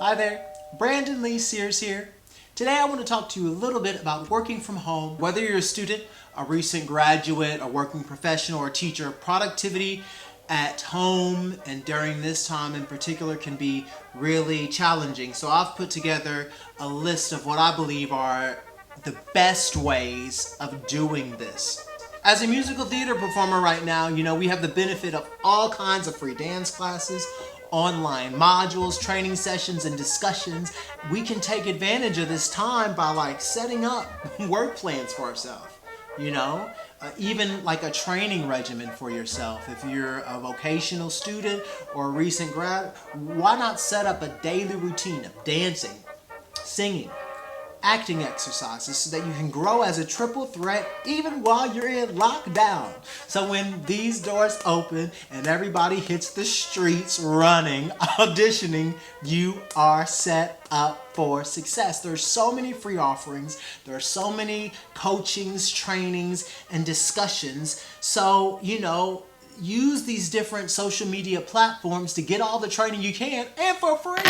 Hi there, Lee Sears here. Today I want to talk to you a little bit about working from home. Whether you're a student, a recent graduate, a working professional, or teacher, productivity at home and during this time in particular can be really challenging. So I've put together a list of what I believe are the best ways of doing this. As a musical theater performer right now, we have the benefit of all kinds of free dance classes, online modules, training sessions, and discussions. We can take advantage of this time by setting up work plans for ourselves. Even like a training regimen for yourself. If you're a vocational student or a recent grad, why not set up a daily routine of dancing, singing, acting exercises so that you can grow as a triple threat even while you're in lockdown. So when these doors open and everybody hits the streets running, auditioning, you are set up for success. There's so many free offerings. There are so many coachings, trainings, and discussions. So, use these different social media platforms to get all the training you can and for free.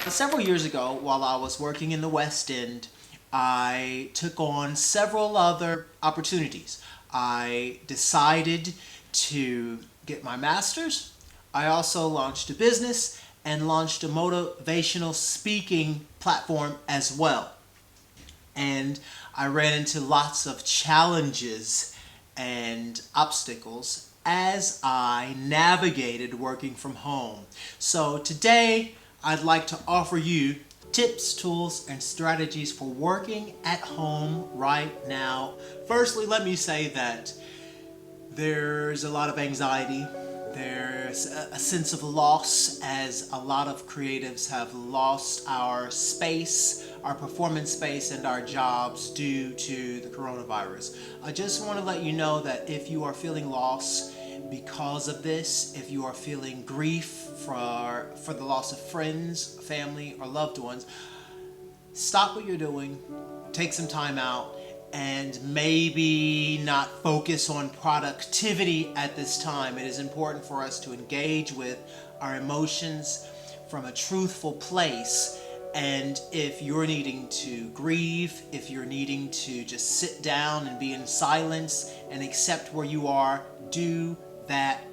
Several years ago, while I was working in the West End, I took on several other opportunities. I decided to get my master's. I also launched a business and launched a motivational speaking platform as well. And I ran into lots of challenges and obstacles as I navigated working from home. So today, I'd like to offer you tips, tools, and strategies for working at home right now. Firstly, let me say that there's a lot of anxiety. There's a sense of loss as a lot of creatives have lost our space, our performance space, and our jobs due to the coronavirus. I just want to let you know that if you are feeling loss because of this, if you are feeling grief for the loss of friends, family, or loved ones, stop what you're doing, take some time out, and maybe not focus on productivity at this time. It is important for us to engage with our emotions from a truthful place. And if you're needing to grieve, if you're needing to just sit down and be in silence and accept where you are, do that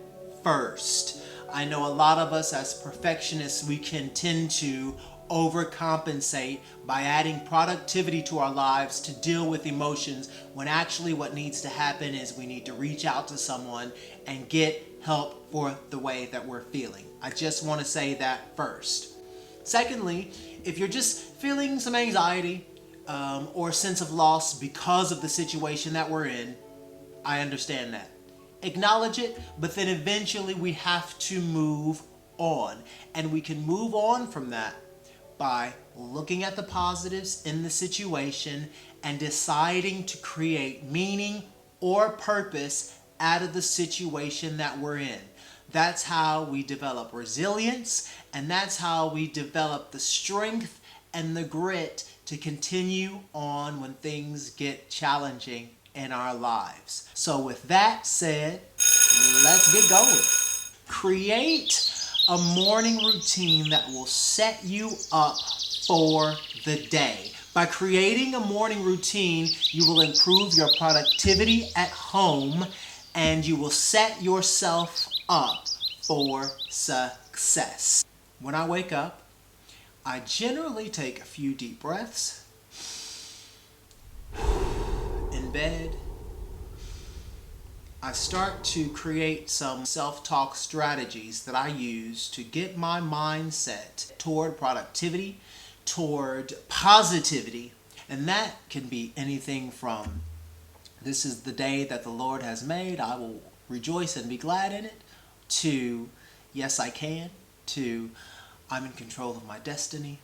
first. I know a lot of us as perfectionists, we can tend to overcompensate by adding productivity to our lives to deal with emotions, when actually what needs to happen is we need to reach out to someone and get help for the way that we're feeling. I just want to say that first. Secondly, if you're just feeling some anxiety or a sense of loss because of the situation that we're in, I understand that. Acknowledge it, but then eventually we have to move on. And we can move on from that by looking at the positives in the situation and deciding to create meaning or purpose out of the situation that we're in. That's how we develop resilience, and that's how we develop the strength and the grit to continue on when things get challenging in our lives. So with that said, let's get going. Create a morning routine that will set you up for the day. By creating a morning routine, you will improve your productivity at home and you will set yourself up for success. When I wake up, I generally take a few deep breaths. In bed, I start to create some self-talk strategies that I use to get my mindset toward productivity, toward positivity. And that can be anything from, this is the day that the Lord has made, I will rejoice and be glad in it, to, yes I can, to, I'm in control of my destiny,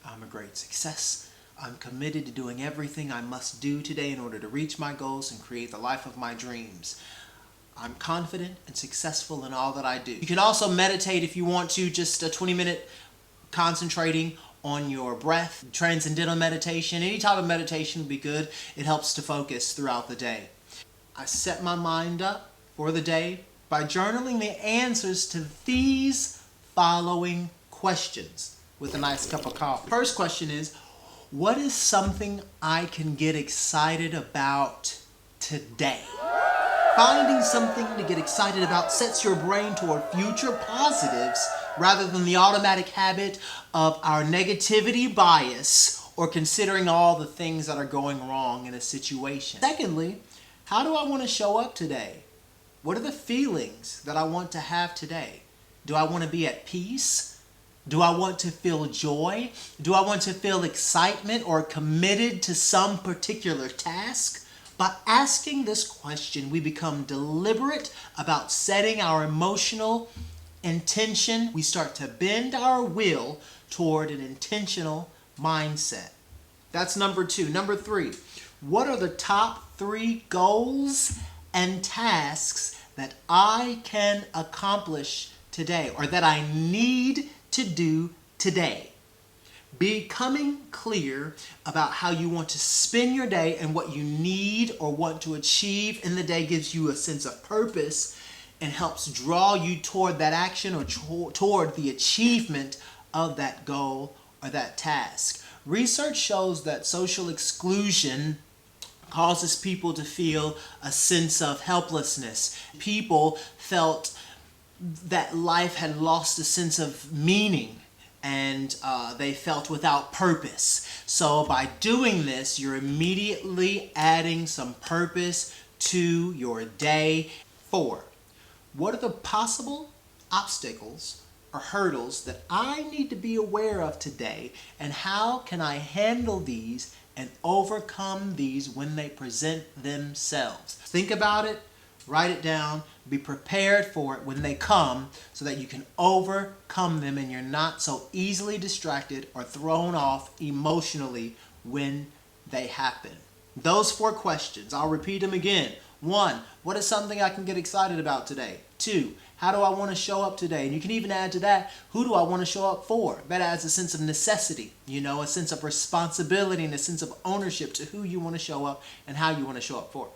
I'm a great success, I'm committed to doing everything I must do today in order to reach my goals and create the life of my dreams. I'm confident and successful in all that I do. You can also meditate if you want to, just a 20-minute concentrating on your breath. Transcendental meditation, any type of meditation would be good. It helps to focus throughout the day. I set my mind up for the day by journaling the answers to these following questions. with a nice cup of coffee. First question is, what is something I can get excited about today? Finding something to get excited about sets your brain toward future positives rather than the automatic habit of our negativity bias or considering all the things that are going wrong in a situation. Secondly, how do I want to show up today? What are the feelings that I want to have today? Do I want to be at peace? Do I want to feel joy? Do I want to feel excitement or committed to some particular task? By asking this question, we become deliberate about setting our emotional intention. We start to bend our will toward an intentional mindset. That's number 2. Number 3, what are the top 3 goals and tasks that I can accomplish today or that I need to do today? Becoming clear about how you want to spend your day and what you need or want to achieve in the day gives you a sense of purpose and helps draw you toward that action or toward the achievement of that goal or that task. Research shows that social exclusion causes people to feel a sense of helplessness. People felt that life had lost a sense of meaning and they felt without purpose. So by doing this, you're immediately adding some purpose to your day. 4, what are the possible obstacles or hurdles that I need to be aware of today, and how can I handle these and overcome these when they present themselves? Think about it, write it down, be prepared for it when they come so that you can overcome them and you're not so easily distracted or thrown off emotionally when they happen. Those 4 questions, I'll repeat them again. 1, what is something I can get excited about today? 2, how do I want to show up today? And you can even add to that, who do I want to show up for? That adds a sense of necessity, a sense of responsibility and a sense of ownership to who you want to show up and how you want to show up for.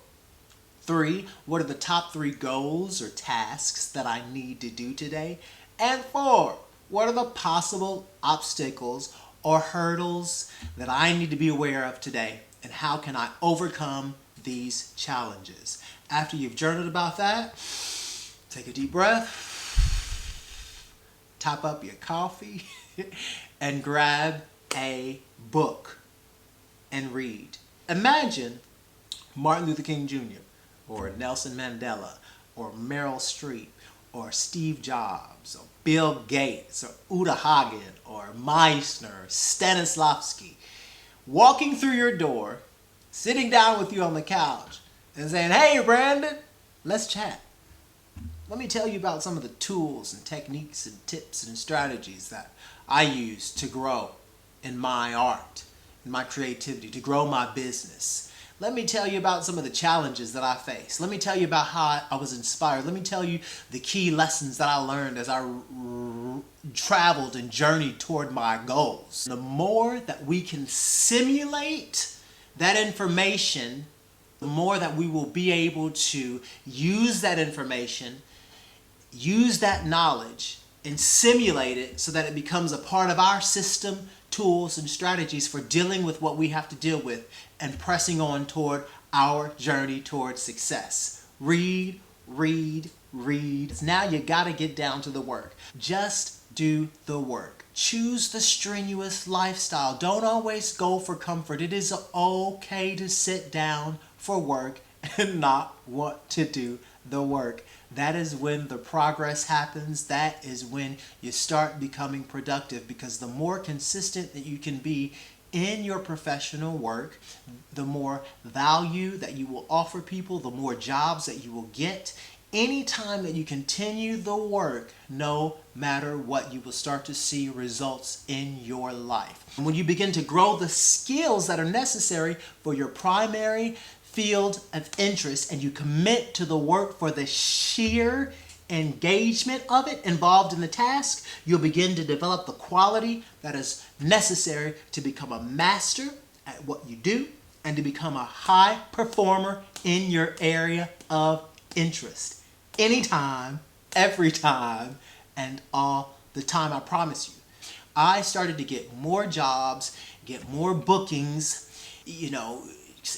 3, what are the top 3 goals or tasks that I need to do today? And 4, what are the possible obstacles or hurdles that I need to be aware of today? And how can I overcome these challenges? After you've journaled about that, take a deep breath, top up your coffee, and grab a book and read. Imagine Martin Luther King Jr., or Nelson Mandela, or Meryl Streep, or Steve Jobs, or Bill Gates, or Uta Hagen, or Meissner, or Stanislavski, walking through your door, sitting down with you on the couch, and saying, "Hey, Brandon, let's chat. Let me tell you about some of the tools and techniques and tips and strategies that I use to grow in my art, in my creativity, to grow my business. Let me tell you about some of the challenges that I face. Let me tell you about how I was inspired. Let me tell you the key lessons that I learned as I traveled and journeyed toward my goals." The more that we can simulate that information, the more that we will be able to use that information, use that knowledge, and simulate it so that it becomes a part of our system, tools, and strategies for dealing with what we have to deal with and pressing on toward our journey toward success. Read, read, read. Now you gotta get down to the work. Just do the work. Choose the strenuous lifestyle. Don't always go for comfort. It is okay to sit down for work and not want to do the work. That is when the progress happens. That is when you start becoming productive, because the more consistent that you can be in your professional work, the more value that you will offer people, the more jobs that you will get. Anytime that you continue the work, no matter what, you will start to see results in your life. And when you begin to grow the skills that are necessary for your primary field of interest and you commit to the work for the sheer engagement of it involved in the task, you'll begin to develop the quality that is necessary to become a master at what you do and to become a high performer in your area of interest. Anytime, every time, and all the time, I promise you. I started to get more jobs, get more bookings,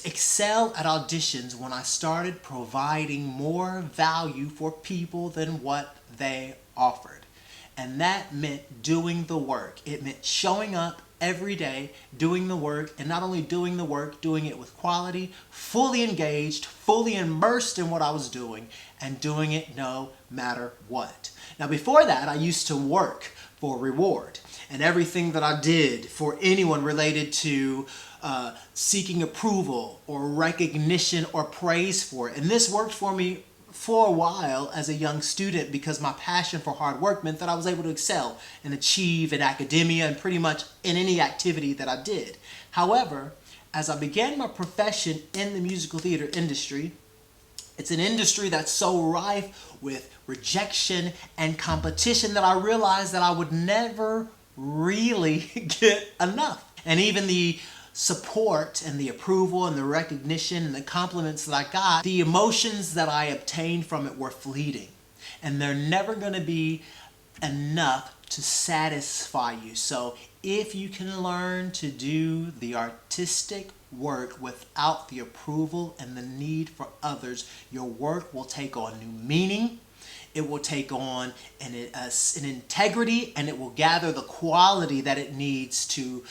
excel at auditions when I started providing more value for people than what they offered. And that meant doing the work. It meant showing up every day, doing the work, and not only doing the work, doing it with quality, fully engaged, fully immersed in what I was doing, and doing it no matter what. Now before that, I used to work for reward, and everything that I did for anyone related to seeking approval or recognition or praise for it. And this worked for me for a while as a young student because my passion for hard work meant that I was able to excel and achieve in academia and pretty much in any activity that I did. However, as I began my profession in the musical theater industry, it's an industry that's so rife with rejection and competition that I realized that I would never really get enough. And even the support and the approval and the recognition and the compliments that I got, the emotions that I obtained from it were fleeting. And they're never going to be enough to satisfy you. So if you can learn to do the artistic work without the approval and the need for others, your work will take on new meaning. It will take on an integrity, and it will gather the quality that it needs to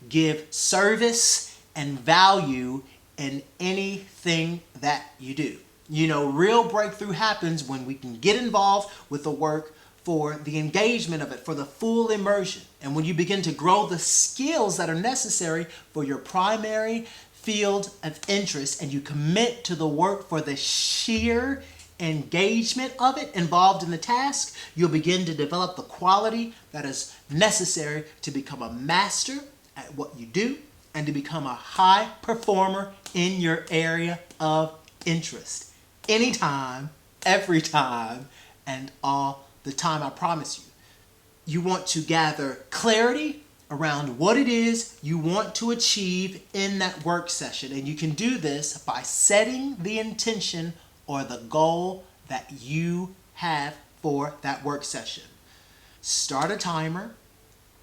give service and value in anything that you do. Real breakthrough happens when we can get involved with the work for the engagement of it, for the full immersion. And when you begin to grow the skills that are necessary for your primary field of interest, and you commit to the work for the sheer engagement of it involved in the task, you'll begin to develop the quality that is necessary to become a master at what you do and to become a high performer in your area of interest. Anytime, every time, and all the time, I promise you. You want to gather clarity around what it is you want to achieve in that work session. And you can do this by setting the intention or the goal that you have for that work session. Start a timer,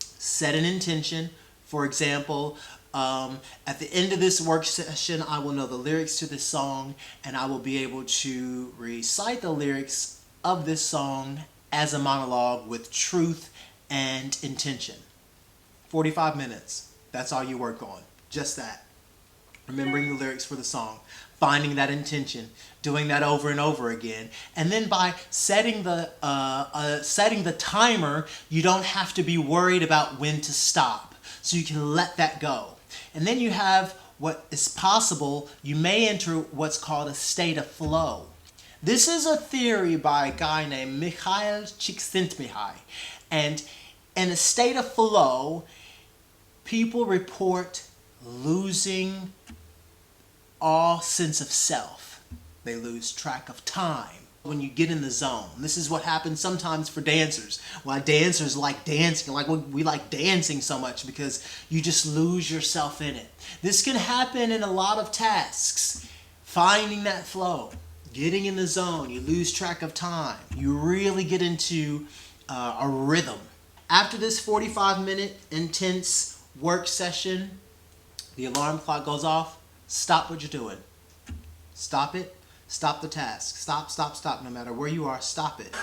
set an intention. For example, at the end of this work session, I will know the lyrics to this song, and I will be able to recite the lyrics of this song as a monologue with truth and intention. 45 minutes, that's all you work on, just that. Remembering the lyrics for the song, finding that intention, doing that over and over again. And then by setting the timer, you don't have to be worried about when to stop. So you can let that go. And then you have what is possible. You may enter what's called a state of flow. This is a theory by a guy named Mikhail Csikszentmihalyi. And in a state of flow, people report losing all sense of self. They lose track of time when you get in the zone. This is what happens sometimes for dancers. Why dancers like dancing, like we like dancing so much, because you just lose yourself in it. This can happen in a lot of tasks. Finding that flow, getting in the zone, you lose track of time. You really get into a rhythm. After this 45-minute intense work session, the alarm clock goes off. Stop what you're doing. Stop it. Stop the task. Stop. No matter where you are, stop it.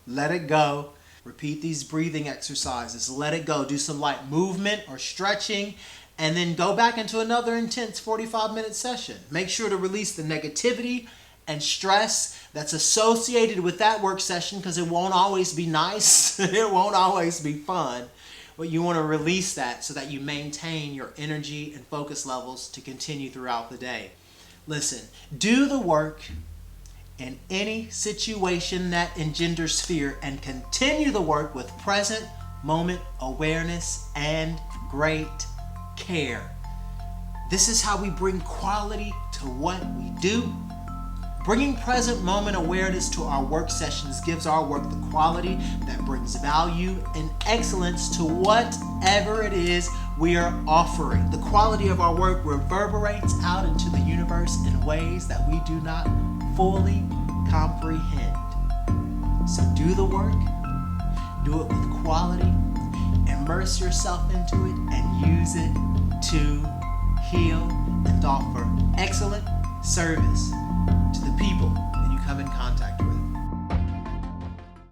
Let it go. Repeat these breathing exercises. Let it go. Do some light movement or stretching, and then go back into another intense 45-minute session. Make sure to release the negativity and stress that's associated with that work session, because it won't always be nice. It won't always be fun. But you want to release that so that you maintain your energy and focus levels to continue throughout the day. Listen, do the work in any situation that engenders fear, and continue the work with present moment awareness and great care. This is how we bring quality to what we do. Bringing present moment awareness to our work sessions gives our work the quality that brings value and excellence to whatever it is we are offering. The quality of our work reverberates out into the universe in ways that we do not fully comprehend. So do the work, do it with quality, immerse yourself into it and use it to heal and offer excellent service to the people that you come in contact with.